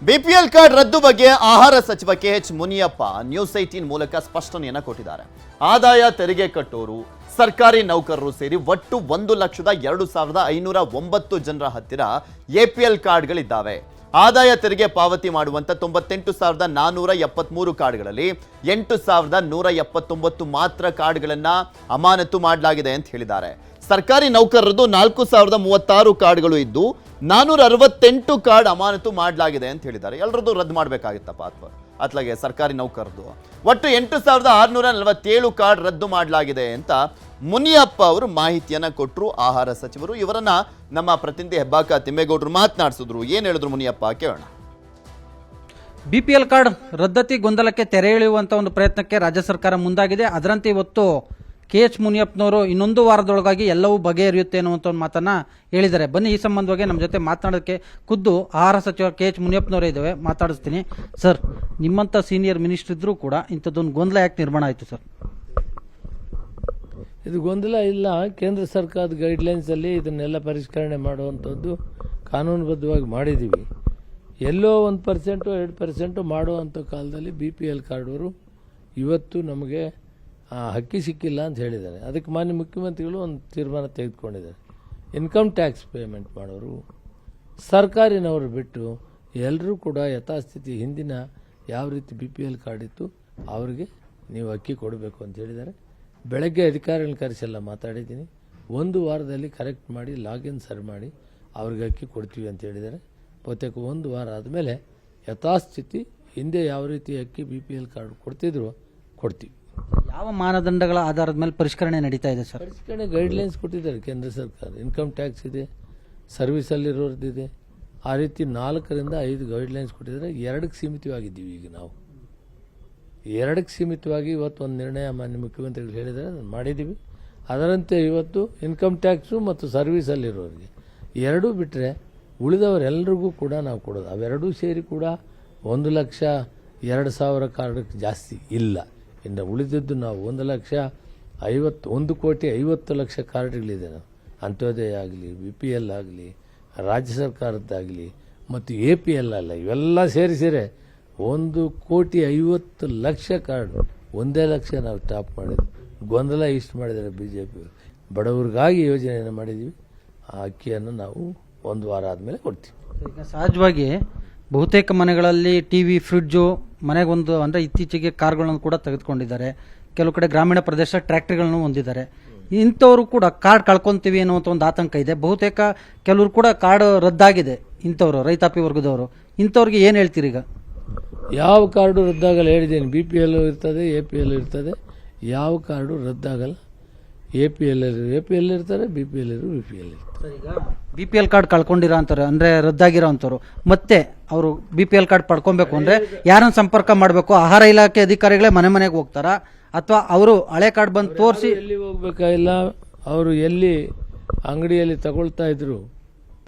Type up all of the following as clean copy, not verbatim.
BPL card ರದ್ದು ಬಗ್ಗೆ ಆಹಾರ ಸಚಿವ ಕೆಎಚ್ ಮುನಿಯಪ್ಪ ನ್ಯೂಸ್ 18 ಮೂಲಕ ಸ್ಪಷ್ಟನೆಯನ್ನ ಕೊಟ್ಟಿದ್ದಾರೆ. ಆದಾಯ ತೆರಿಗೆ ಕಟ್ಟೋರು, ಸರ್ಕಾರಿ ನೌಕರರು ಸೇರಿ ಒಟ್ಟು 1,02,509 ಜನರ ಹತ್ತಿರ ಎಪಿಎಲ್ ಕಾರ್ಡ್ಗಳಿದ್ದಾವೆ. ಆದಾಯ ತೆರಿಗೆ ಪಾವತಿ ಮಾಡುವಂತ 98,473 ಕಾರ್ಡ್ಗಳಲ್ಲಿ 8,179 ಮಾತ್ರ ಕಾರ್ಡ್ಗಳನ್ನ ಅಮಾನತು ಮಾಡಲಾಗಿದೆ ಅಂತ ಹೇಳಿದ್ದಾರೆ. ಸರ್ಕಾರಿ ನೌಕರರದ್ದು 4,036 ಕಾರ್ಡ್ಗಳು ಇದ್ದು 468 ಕಾರ್ಡ್ ಅಮಾನತು ಮಾಡಲಾಗಿದೆ ಅಂತ ಹೇಳಿದ್ದಾರೆ. ಎಲ್ಲರದ್ದು ರದ್ದು ಮಾಡಬೇಕಾಗಿತ್ತಪ್ಪ ಅತ್ಲಾಗೆ ಸರ್ಕಾರಿ ನೌಕರರದ್ದು ಒಟ್ಟು 8,647 ಕಾರ್ಡ್ ರದ್ದು ಮಾಡಲಾಗಿದೆ ಅಂತ ಮುನಿಯಪ್ಪ ಅವರು ಮಾಹಿತಿಯನ್ನ ಕೊಟ್ಟರು. ಆಹಾರ ಸಚಿವರು ಇವರನ್ನ ನಮ್ಮ ಪ್ರತಿನಿಧಿ ಹೆಬ್ಬಾಕ ತಿಮ್ಮೇಗೌಡರು ಮಾತನಾಡಿಸಿದ್ರು. ಏನ್ ಹೇಳಿದ್ರು ಮುನಿಯಪ್ಪ ಕೇಳೋಣ. ಬಿಪಿಎಲ್ ಕಾರ್ಡ್ ರದ್ದತಿ ಗೊಂದಲಕ್ಕೆ ತೆರೆ ಎಳೆಯುವಂತ ಒಂದು ಪ್ರಯತ್ನಕ್ಕೆ ರಾಜ್ಯ ಸರ್ಕಾರ ಮುಂದಾಗಿದೆ. ಅದರಂತೆ ಇವತ್ತು ಕೆಎಚ್ ಮುನಿಯಪ್ಪನವರು ಇನ್ನೊಂದು ವಾರದೊಳಗಾಗಿ ಎಲ್ಲವೂ ಬಗೆಹರಿಯುತ್ತೆ ಅನ್ನುವಂಥ ಒಂದು ಮಾತನ್ನ ಹೇಳಿದ್ದಾರೆ. ಬನ್ನಿ ಈ ಸಂಬಂಧವಾಗಿ ನಮ್ಮ ಜೊತೆ ಮಾತನಾಡೋಕ್ಕೆ ಖುದ್ದು ಆಹಾರ ಸಚಿವ ಕೆಎಚ್ ಮುನಿಯಪ್ಪನವರೇ ಇದ್ದಾವೆ, ಮಾತಾಡಿಸ್ತೀನಿ. ಸರ್, ನಿಮ್ಮಂಥ ಸೀನಿಯರ್ ಮಿನಿಸ್ಟರ್ ಇದ್ರೂ ಕೂಡ ಇಂಥದ್ದೊಂದು ಗೊಂದಲ ಯಾಕೆ ನಿರ್ಮಾಣ ಆಯಿತು ಸರ್? ಇದು ಗೊಂದಲ ಇಲ್ಲ. ಕೇಂದ್ರ ಸರ್ಕಾರದ ಗೈಡ್ಲೈನ್ಸಲ್ಲಿ ಇದನ್ನೆಲ್ಲ ಪರಿಷ್ಕರಣೆ ಮಾಡುವಂಥದ್ದು ಕಾನೂನುಬದ್ಧವಾಗಿ ಮಾಡಿದ್ದೀವಿ. ಎಲ್ಲೋ 1% 2% ಮಾಡುವಂಥ ಕಾಲದಲ್ಲಿ BPL ಕಾರ್ಡವರು ಇವತ್ತು ನಮಗೆ ಹಕ್ಕಿ ಸಿಕ್ಕಿಲ್ಲ ಅಂತ ಹೇಳಿದ್ದಾರೆ. ಅದಕ್ಕೆ ಮಾನ್ಯ ಮುಖ್ಯಮಂತ್ರಿಗಳು ಒಂದು ತೀರ್ಮಾನ ತೆಗೆದುಕೊಂಡಿದ್ದಾರೆ. ಇನ್ಕಮ್ ಟ್ಯಾಕ್ಸ್ ಪೇಮೆಂಟ್ ಮಾಡೋರು, ಸರ್ಕಾರಿನವರು ಬಿಟ್ಟು ಎಲ್ಲರೂ ಕೂಡ ಯಥಾಸ್ಥಿತಿ ಹಿಂದಿನ ಯಾವ ರೀತಿ BPL ಕಾರ್ಡ್ ಇತ್ತು ಅವರಿಗೆ ನೀವು ಅಕ್ಕಿ ಕೊಡಬೇಕು ಅಂತ ಹೇಳಿದ್ದಾರೆ. ಬೆಳಗ್ಗೆ ಅಧಿಕಾರಿಗಳನ್ನ ಕರೆಸೆಲ್ಲ ಮಾತಾಡಿದ್ದೀನಿ. 1 ವಾರದಲ್ಲಿ ಕರೆಕ್ಟ್ ಮಾಡಿ ಲಾಗಿನ್ ಸರ್ ಮಾಡಿ ಅವ್ರಿಗೆ ಅಕ್ಕಿ ಕೊಡ್ತೀವಿ ಅಂತ ಹೇಳಿದ್ದಾರೆ. ಬಹುತೇಕ 1 ವಾರ ಆದಮೇಲೆ ಯಥಾಸ್ಥಿತಿ ಹಿಂದೆ ಯಾವ ರೀತಿ ಅಕ್ಕಿ BPL ಕಾರ್ಡ್ ಕೊಡ್ತಿದ್ರು ಕೊಡ್ತೀವಿ. ಯಾವ ಮಾನದಂಡಗಳ ಆಧಾರದ ಮೇಲೆ ಪರಿಷ್ಕರಣೆ ನಡೀತಾ ಇದೆ ಸರ್? ಪರಿಷ್ಕರಣೆ ಗೈಡ್ಲೈನ್ಸ್ ಕೊಟ್ಟಿದ್ದಾರೆ ಕೇಂದ್ರ ಸರ್ಕಾರ. ಇನ್ಕಮ್ ಟ್ಯಾಕ್ಸ್ ಇದೆ, ಸರ್ವಿಸಲ್ಲಿರೋರ್ದಿದೆ. ಆ ರೀತಿ 4ರಿಂದ 5 ಗೈಡ್ಲೈನ್ಸ್ ಕೊಟ್ಟಿದ್ದಾರೆ. 2ಕ್ಕೆ ಸೀಮಿತವಾಗಿದ್ದೀವಿ. ಈಗ ನಾವು 2ಕ್ಕೆ ಸೀಮಿತವಾಗಿ ಇವತ್ತು ಒಂದು ನಿರ್ಣಯ ಮಾನ್ಯ ಮುಖ್ಯಮಂತ್ರಿಗಳು ಹೇಳಿದ್ದಾರೆ, ಅದನ್ನು ಮಾಡಿದ್ದೀವಿ. ಅದರಂತೆ ಇವತ್ತು ಇನ್ಕಮ್ ಟ್ಯಾಕ್ಸು ಮತ್ತು ಸರ್ವಿಸಲ್ಲಿರೋರಿಗೆ 2 ಬಿಟ್ಟರೆ ಉಳಿದವರೆಲ್ಲರಿಗೂ ಕೂಡ ನಾವು ಕೊಡೋದು. ಅವೆರಡೂ ಸೇರಿ ಕೂಡ 1,02,000 ಕಾರ್ಡಕ್ಕೆ ಜಾಸ್ತಿ ಇಲ್ಲ. ಇನ್ನು ಉಳಿದದ್ದು ನಾವು 1,50,000 ಕಾರ್ಡ್ಗಳಿದೆ. ನಾವು ಅಂತ್ಯೋದಯ ಆಗಲಿ, BPL ಆಗಲಿ, ರಾಜ್ಯ ಸರ್ಕಾರದ್ದಾಗಲಿ ಮತ್ತು APL ಅಲ್ಲ, ಇವೆಲ್ಲ ಸೇರಿ 1,50,00,000 ಕಾರ್ಡ್ 1 ಲಕ್ಷ ನಾವು ಸ್ಟಾಪ್ ಮಾಡಿದ್ವಿ. ಗೊಂದಲ ಇಷ್ಟು ಮಾಡಿದ್ದಾರೆ BJP. ಬಡವರಿಗಾಗಿ ಯೋಜನೆಯನ್ನು ಮಾಡಿದ್ದೀವಿ. ಆ ಅಕ್ಕಿಯನ್ನು ನಾವು 1 ವಾರ ಆದಮೇಲೆ ಕೊಡ್ತೀವಿ. ಈಗ ಸಹಜವಾಗಿ ಬಹುತೇಕ ಮನೆಗಳಲ್ಲಿ ಟಿವಿ, ಫ್ರಿಡ್ಜು, ಮನೆಗೊಂದು ಅಂದರೆ ಇತ್ತೀಚೆಗೆ ಕಾರ್ಗಳನ್ನು ಕೂಡ ತೆಗೆದುಕೊಂಡಿದ್ದಾರೆ. ಕೆಲವು ಕಡೆ ಗ್ರಾಮೀಣ ಪ್ರದೇಶ ಟ್ರ್ಯಾಕ್ಟರ್ಗಳನ್ನು ಹೊಂದಿದ್ದಾರೆ. ಇಂಥವರು ಕೂಡ ಕಾರ್ಡ್ ಕಳ್ಕೊಂತೀವಿ ಅನ್ನುವಂಥ ಒಂದು ಆತಂಕ ಇದೆ. ಬಹುತೇಕ ಕೆಲವರು ಕೂಡ ಕಾರ್ಡ್ ರದ್ದಾಗಿದೆ. ಇಂಥವ್ರು ರೈತಾಪಿ ವರ್ಗದವರು, ಇಂಥವ್ರಿಗೆ ಏನು ಹೇಳ್ತೀರಿ? ಈಗ ಯಾವ ಕಾರ್ಡು ರದ್ದಾಗಲ್ಲ ಹೇಳಿದ್ದೀನಿ. BPL ಇರ್ತದೆ, APL ಇರ್ತದೆ. ಯಾವ ಕಾರ್ಡು ರದ್ದಾಗಲ್ಲ. APL ಇರ್ತಾರೆ, BPL BPL ಇರ್ತಾರೆ. ಈಗ BPL ಕಾರ್ಡ್ ಕಳ್ಕೊಂಡಿರೋ ಅಂತಾರೆ, ಅಂದರೆ ರದ್ದಾಗಿರೋ ಅಂಥವ್ರು ಮತ್ತೆ ಅವರು BPL ಕಾರ್ಡ್ ಪಡ್ಕೊಬೇಕು ಅಂದರೆ ಯಾರನ್ನು ಸಂಪರ್ಕ ಮಾಡಬೇಕು? ಆಹಾರ ಇಲಾಖೆ ಅಧಿಕಾರಿಗಳೇ ಮನೆಗೆ ಹೋಗ್ತಾರಾ ಅಥವಾ ಅವರು ಹಳೆ ಕಾರ್ಡ್ ಬಂದು ತೋರಿಸಿ ಎಲ್ಲಿ ಹೋಗ್ಬೇಕಾಗಿಲ್ಲ? ಅವರು ಎಲ್ಲಿ ಅಂಗಡಿಯಲ್ಲಿ ತಗೊಳ್ತಾ ಇದ್ರು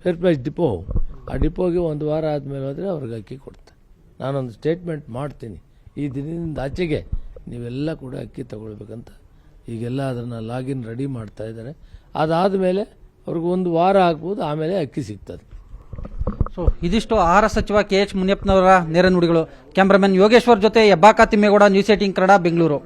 ಫೇರ್ ಪ್ರೈಸ್ ಡಿಪೋ, ಆ ಡಿಪೋಗೆ 1 ವಾರ ಆದಮೇಲೆ ಹೋದರೆ ಅವ್ರಿಗೆ ಅಕ್ಕಿ ಕೊಡ್ತಾರೆ. ನಾನೊಂದು ಸ್ಟೇಟ್ಮೆಂಟ್ ಮಾಡ್ತೀನಿ, ಈ ದಿನದಿಂದ ಆಚೆಗೆ ನೀವೆಲ್ಲ ಕೂಡ ಅಕ್ಕಿ ತಗೊಳ್ಬೇಕಂತ. ಈಗೆಲ್ಲ ಅದನ್ನು ಲಾಗಿನ್ ರೆಡಿ ಮಾಡ್ತಾ ಇದ್ದಾರೆ. ಅದಾದಮೇಲೆ ಅವ್ರಿಗೆ 1 ವಾರ ಆಗ್ಬೋದು, ಆಮೇಲೆ ಅಕ್ಕಿ ಸಿಗ್ತದೆ. ಸೊ ಇದಿಷ್ಟು ಆಹಾರ ಸಚಿವ ಕೆಎಚ್ ಮುನಿಯಪ್ಪನವರ ನೇರ ನುಡಿಗಳು. ಕ್ಯಾಮ್ರಾಮನ್ ಯೋಗೇಶ್ವರ್ ಜೊತೆ ಹೆಬ್ಬಾಕ ತಿಮ್ಮೇಗೌಡ, ನ್ಯೂಸ್ 18 ಕನ್ನಡ, ಬೆಂಗಳೂರು.